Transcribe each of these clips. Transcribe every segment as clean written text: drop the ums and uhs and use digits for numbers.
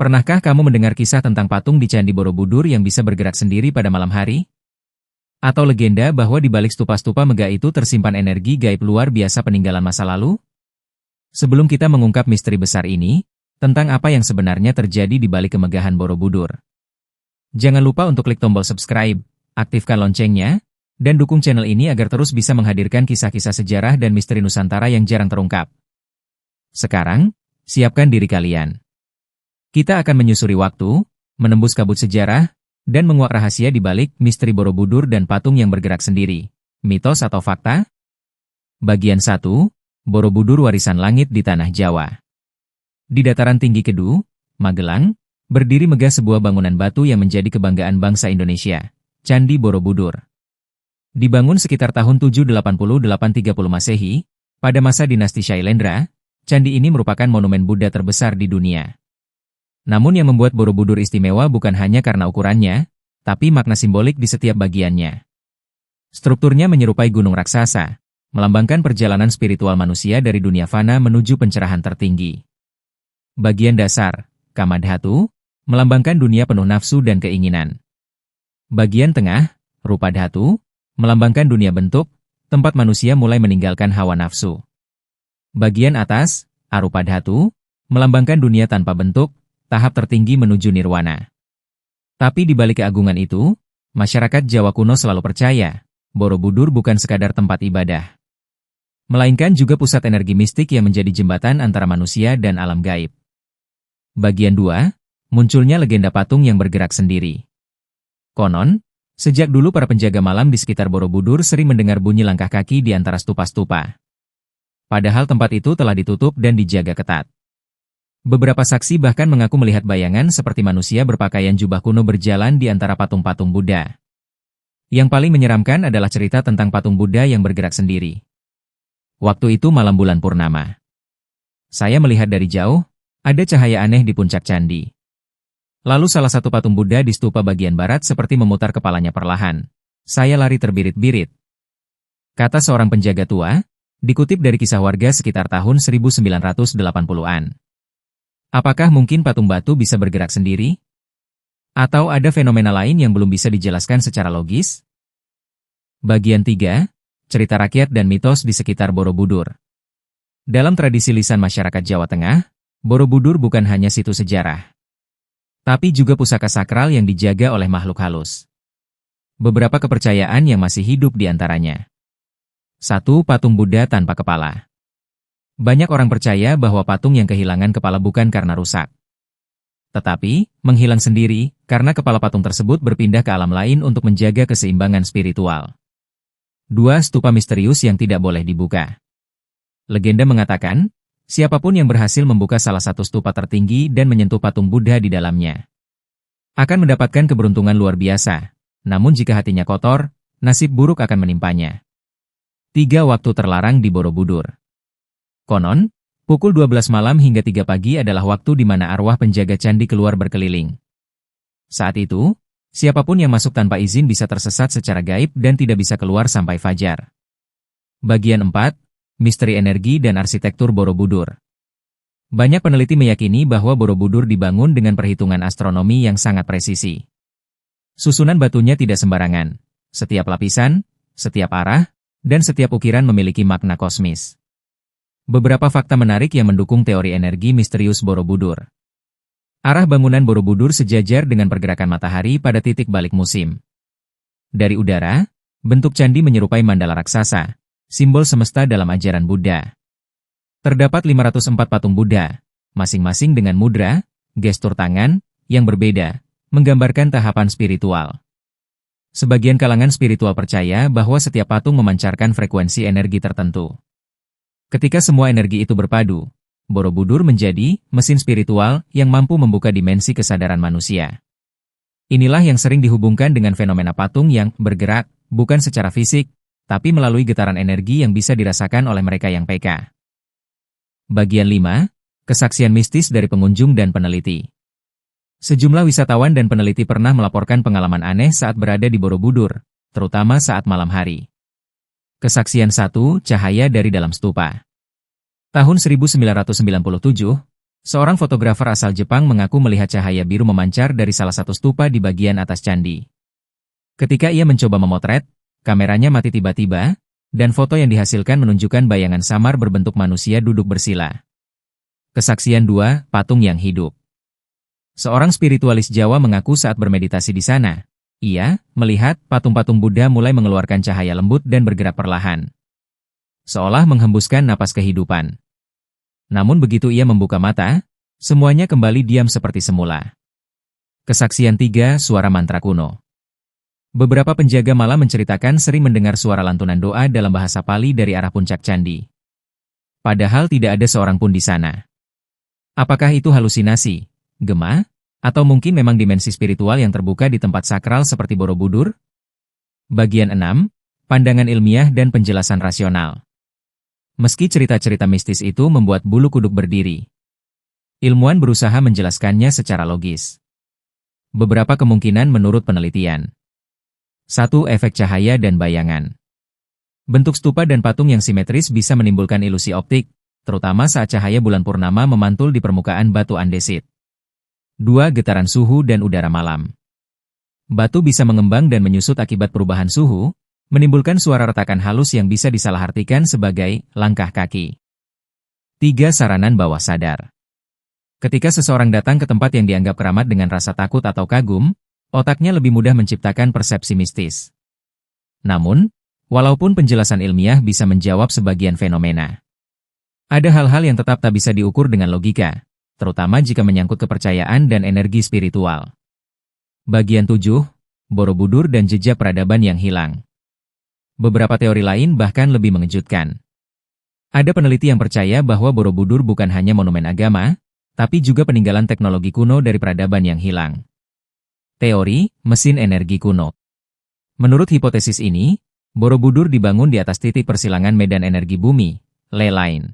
Pernahkah kamu mendengar kisah tentang patung di Candi Borobudur yang bisa bergerak sendiri pada malam hari? Atau legenda bahwa di balik stupa-stupa megah itu tersimpan energi gaib luar biasa peninggalan masa lalu? Sebelum kita mengungkap misteri besar ini, tentang apa yang sebenarnya terjadi di balik kemegahan Borobudur, jangan lupa untuk klik tombol subscribe, aktifkan loncengnya, dan dukung channel ini agar terus bisa menghadirkan kisah-kisah sejarah dan misteri Nusantara yang jarang terungkap. Sekarang, siapkan diri kalian. Kita akan menyusuri waktu, menembus kabut sejarah, dan menguak rahasia di balik misteri Borobudur dan patung yang bergerak sendiri. Mitos atau fakta? Bagian 1, Borobudur Warisan Langit di Tanah Jawa. Di dataran tinggi Kedu, Magelang, berdiri megah sebuah bangunan batu yang menjadi kebanggaan bangsa Indonesia, Candi Borobudur. Dibangun sekitar tahun 788-30 Masehi, pada masa dinasti Shailendra, candi ini merupakan monumen Buddha terbesar di dunia. Namun yang membuat Borobudur istimewa bukan hanya karena ukurannya, tapi makna simbolik di setiap bagiannya. Strukturnya menyerupai gunung raksasa, melambangkan perjalanan spiritual manusia dari dunia fana menuju pencerahan tertinggi. Bagian dasar, Kamadhatu, melambangkan dunia penuh nafsu dan keinginan. Bagian tengah, Rupadhatu, melambangkan dunia bentuk, tempat manusia mulai meninggalkan hawa nafsu. Bagian atas, Arupadhatu, melambangkan dunia tanpa bentuk, tahap tertinggi menuju nirwana. Tapi di balik keagungan itu, masyarakat Jawa kuno selalu percaya, Borobudur bukan sekadar tempat ibadah, melainkan juga pusat energi mistik yang menjadi jembatan antara manusia dan alam gaib. Bagian 2, munculnya legenda patung yang bergerak sendiri. Konon, sejak dulu para penjaga malam di sekitar Borobudur sering mendengar bunyi langkah kaki di antara stupa-stupa. Padahal tempat itu telah ditutup dan dijaga ketat. Beberapa saksi bahkan mengaku melihat bayangan seperti manusia berpakaian jubah kuno berjalan di antara patung-patung Buddha. Yang paling menyeramkan adalah cerita tentang patung Buddha yang bergerak sendiri. Waktu itu malam bulan purnama. Saya melihat dari jauh, ada cahaya aneh di puncak candi. Lalu salah satu patung Buddha di stupa bagian barat seperti memutar kepalanya perlahan. Saya lari terbirit-birit. Kata seorang penjaga tua, dikutip dari kisah warga sekitar tahun 1980-an. Apakah mungkin patung batu bisa bergerak sendiri? Atau ada fenomena lain yang belum bisa dijelaskan secara logis? Bagian 3, cerita rakyat dan mitos di sekitar Borobudur. Dalam tradisi lisan masyarakat Jawa Tengah, Borobudur bukan hanya situs sejarah, tapi juga pusaka sakral yang dijaga oleh makhluk halus. Beberapa kepercayaan yang masih hidup di antaranya. 1. Patung Buddha tanpa kepala. Banyak orang percaya bahwa patung yang kehilangan kepala bukan karena rusak, tetapi menghilang sendiri karena kepala patung tersebut berpindah ke alam lain untuk menjaga keseimbangan spiritual. 2. Stupa misterius yang tidak boleh dibuka. Legenda mengatakan, siapapun yang berhasil membuka salah satu stupa tertinggi dan menyentuh patung Buddha di dalamnya akan mendapatkan keberuntungan luar biasa, namun jika hatinya kotor, nasib buruk akan menimpanya. 3. Waktu terlarang di Borobudur. Konon, pukul 12 malam hingga 3 pagi adalah waktu di mana arwah penjaga candi keluar berkeliling. Saat itu, siapapun yang masuk tanpa izin bisa tersesat secara gaib dan tidak bisa keluar sampai fajar. Bagian 4, misteri energi dan arsitektur Borobudur. Banyak peneliti meyakini bahwa Borobudur dibangun dengan perhitungan astronomi yang sangat presisi. Susunan batunya tidak sembarangan. Setiap lapisan, setiap arah, dan setiap ukiran memiliki makna kosmis. Beberapa fakta menarik yang mendukung teori energi misterius Borobudur. Arah bangunan Borobudur sejajar dengan pergerakan matahari pada titik balik musim. Dari udara, bentuk candi menyerupai mandala raksasa, simbol semesta dalam ajaran Buddha. Terdapat 504 patung Buddha, masing-masing dengan mudra, gestur tangan, yang berbeda, menggambarkan tahapan spiritual. Sebagian kalangan spiritual percaya bahwa setiap patung memancarkan frekuensi energi tertentu. Ketika semua energi itu berpadu, Borobudur menjadi mesin spiritual yang mampu membuka dimensi kesadaran manusia. Inilah yang sering dihubungkan dengan fenomena patung yang bergerak, bukan secara fisik, tapi melalui getaran energi yang bisa dirasakan oleh mereka yang peka. Bagian 5, kesaksian mistis dari pengunjung dan peneliti. Sejumlah wisatawan dan peneliti pernah melaporkan pengalaman aneh saat berada di Borobudur, terutama saat malam hari. Kesaksian 1, cahaya dari dalam stupa. Tahun 1997, Seorang fotografer asal Jepang mengaku melihat cahaya biru memancar dari salah satu stupa di bagian atas candi. Ketika ia mencoba memotret, kameranya mati tiba-tiba, dan foto yang dihasilkan menunjukkan bayangan samar berbentuk manusia duduk bersila. Kesaksian 2, patung yang hidup. Seorang spiritualis Jawa mengaku saat bermeditasi di sana, ia melihat patung-patung Buddha mulai mengeluarkan cahaya lembut dan bergerak perlahan, seolah menghembuskan napas kehidupan. Namun begitu ia membuka mata, semuanya kembali diam seperti semula. Kesaksian 3, suara mantra kuno. Beberapa penjaga malam menceritakan sering mendengar suara lantunan doa dalam bahasa Pali dari arah puncak candi. Padahal tidak ada seorang pun di sana. Apakah itu halusinasi, gema, atau mungkin memang dimensi spiritual yang terbuka di tempat sakral seperti Borobudur? Bagian 6, pandangan ilmiah dan penjelasan rasional. Meski cerita-cerita mistis itu membuat bulu kuduk berdiri, ilmuwan berusaha menjelaskannya secara logis. Beberapa kemungkinan menurut penelitian. 1. Efek cahaya dan bayangan. Bentuk stupa dan patung yang simetris bisa menimbulkan ilusi optik, terutama saat cahaya bulan purnama memantul di permukaan batu andesit. 2. Getaran suhu dan udara malam. Batu bisa mengembang dan menyusut akibat perubahan suhu, menimbulkan suara retakan halus yang bisa disalahartikan sebagai langkah kaki. 3. Saranan bawah sadar. Ketika seseorang datang ke tempat yang dianggap keramat dengan rasa takut atau kagum, otaknya lebih mudah menciptakan persepsi mistis. Namun, walaupun penjelasan ilmiah bisa menjawab sebagian fenomena, ada hal-hal yang tetap tak bisa diukur dengan logika, terutama jika menyangkut kepercayaan dan energi spiritual. Bagian 7, Borobudur dan jejak peradaban yang hilang. Beberapa teori lain bahkan lebih mengejutkan. Ada peneliti yang percaya bahwa Borobudur bukan hanya monumen agama, tapi juga peninggalan teknologi kuno dari peradaban yang hilang. Teori mesin energi kuno. Menurut hipotesis ini, Borobudur dibangun di atas titik persilangan medan energi bumi, ley line.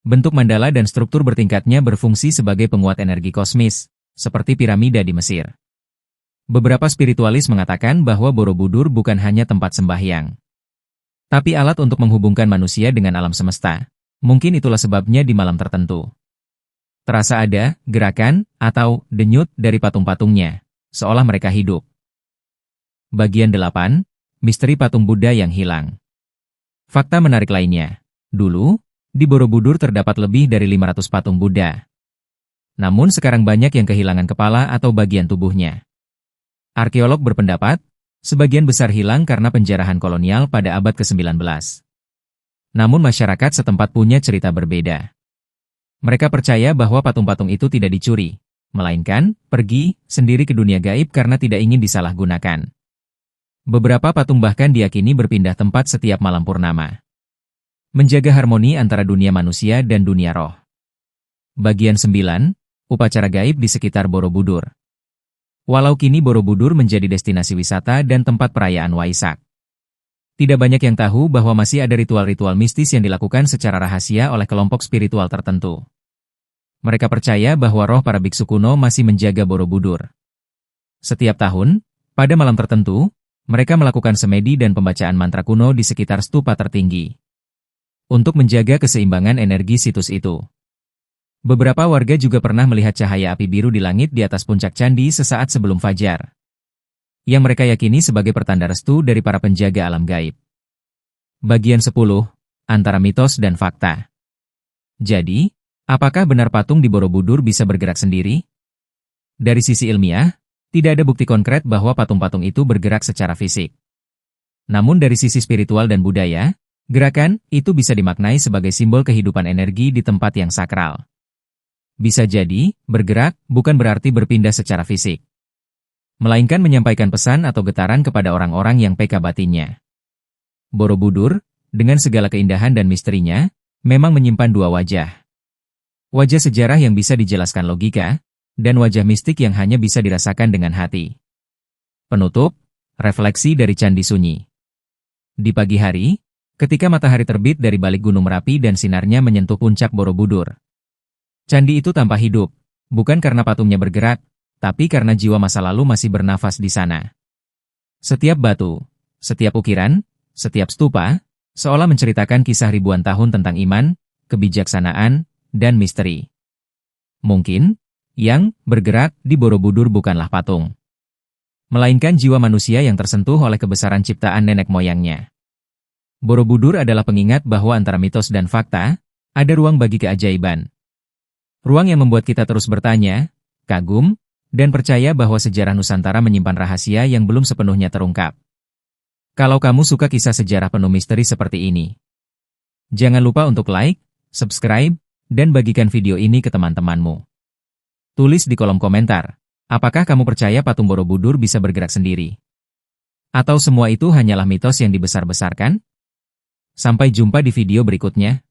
Bentuk mandala dan struktur bertingkatnya berfungsi sebagai penguat energi kosmis, seperti piramida di Mesir. Beberapa spiritualis mengatakan bahwa Borobudur bukan hanya tempat sembahyang, tapi alat untuk menghubungkan manusia dengan alam semesta. Mungkin itulah sebabnya di malam tertentu terasa ada gerakan atau denyut dari patung-patungnya, seolah mereka hidup. Bagian 8, misteri patung Buddha yang hilang. Fakta menarik lainnya. Dulu, di Borobudur terdapat lebih dari 500 patung Buddha. Namun sekarang banyak yang kehilangan kepala atau bagian tubuhnya. Arkeolog berpendapat, sebagian besar hilang karena penjarahan kolonial pada abad ke-19. Namun masyarakat setempat punya cerita berbeda. Mereka percaya bahwa patung-patung itu tidak dicuri, melainkan pergi sendiri ke dunia gaib karena tidak ingin disalahgunakan. Beberapa patung bahkan diyakini berpindah tempat setiap malam purnama, menjaga harmoni antara dunia manusia dan dunia roh. Bagian 9, upacara gaib di sekitar Borobudur. Walau kini Borobudur menjadi destinasi wisata dan tempat perayaan Waisak, tidak banyak yang tahu bahwa masih ada ritual-ritual mistis yang dilakukan secara rahasia oleh kelompok spiritual tertentu. Mereka percaya bahwa roh para biksu kuno masih menjaga Borobudur. Setiap tahun, pada malam tertentu, mereka melakukan semedi dan pembacaan mantra kuno di sekitar stupa tertinggi, untuk menjaga keseimbangan energi situs itu. Beberapa warga juga pernah melihat cahaya api biru di langit di atas puncak candi sesaat sebelum fajar, yang mereka yakini sebagai pertanda restu dari para penjaga alam gaib. Bagian 10, antara mitos dan fakta. Jadi, apakah benar patung di Borobudur bisa bergerak sendiri? Dari sisi ilmiah, tidak ada bukti konkret bahwa patung-patung itu bergerak secara fisik. Namun dari sisi spiritual dan budaya, gerakan itu bisa dimaknai sebagai simbol kehidupan energi di tempat yang sakral. Bisa jadi, bergerak bukan berarti berpindah secara fisik, melainkan menyampaikan pesan atau getaran kepada orang-orang yang peka batinnya. Borobudur, dengan segala keindahan dan misterinya, memang menyimpan dua wajah. Wajah sejarah yang bisa dijelaskan logika, dan wajah mistik yang hanya bisa dirasakan dengan hati. Penutup, refleksi dari Candi Sunyi. Di pagi hari, ketika matahari terbit dari balik Gunung Merapi dan sinarnya menyentuh puncak Borobudur, candi itu tampak hidup, bukan karena patungnya bergerak, tapi karena jiwa masa lalu masih bernafas di sana. Setiap batu, setiap ukiran, setiap stupa, seolah menceritakan kisah ribuan tahun tentang iman, kebijaksanaan, dan misteri. Mungkin, yang bergerak di Borobudur bukanlah patung, melainkan jiwa manusia yang tersentuh oleh kebesaran ciptaan nenek moyangnya. Borobudur adalah pengingat bahwa antara mitos dan fakta, ada ruang bagi keajaiban. Ruang yang membuat kita terus bertanya, kagum, dan percaya bahwa sejarah Nusantara menyimpan rahasia yang belum sepenuhnya terungkap. Kalau kamu suka kisah sejarah penuh misteri seperti ini, jangan lupa untuk like, subscribe, dan bagikan video ini ke teman-temanmu. Tulis di kolom komentar, apakah kamu percaya patung Borobudur bisa bergerak sendiri? Atau semua itu hanyalah mitos yang dibesar-besarkan? Sampai jumpa di video berikutnya.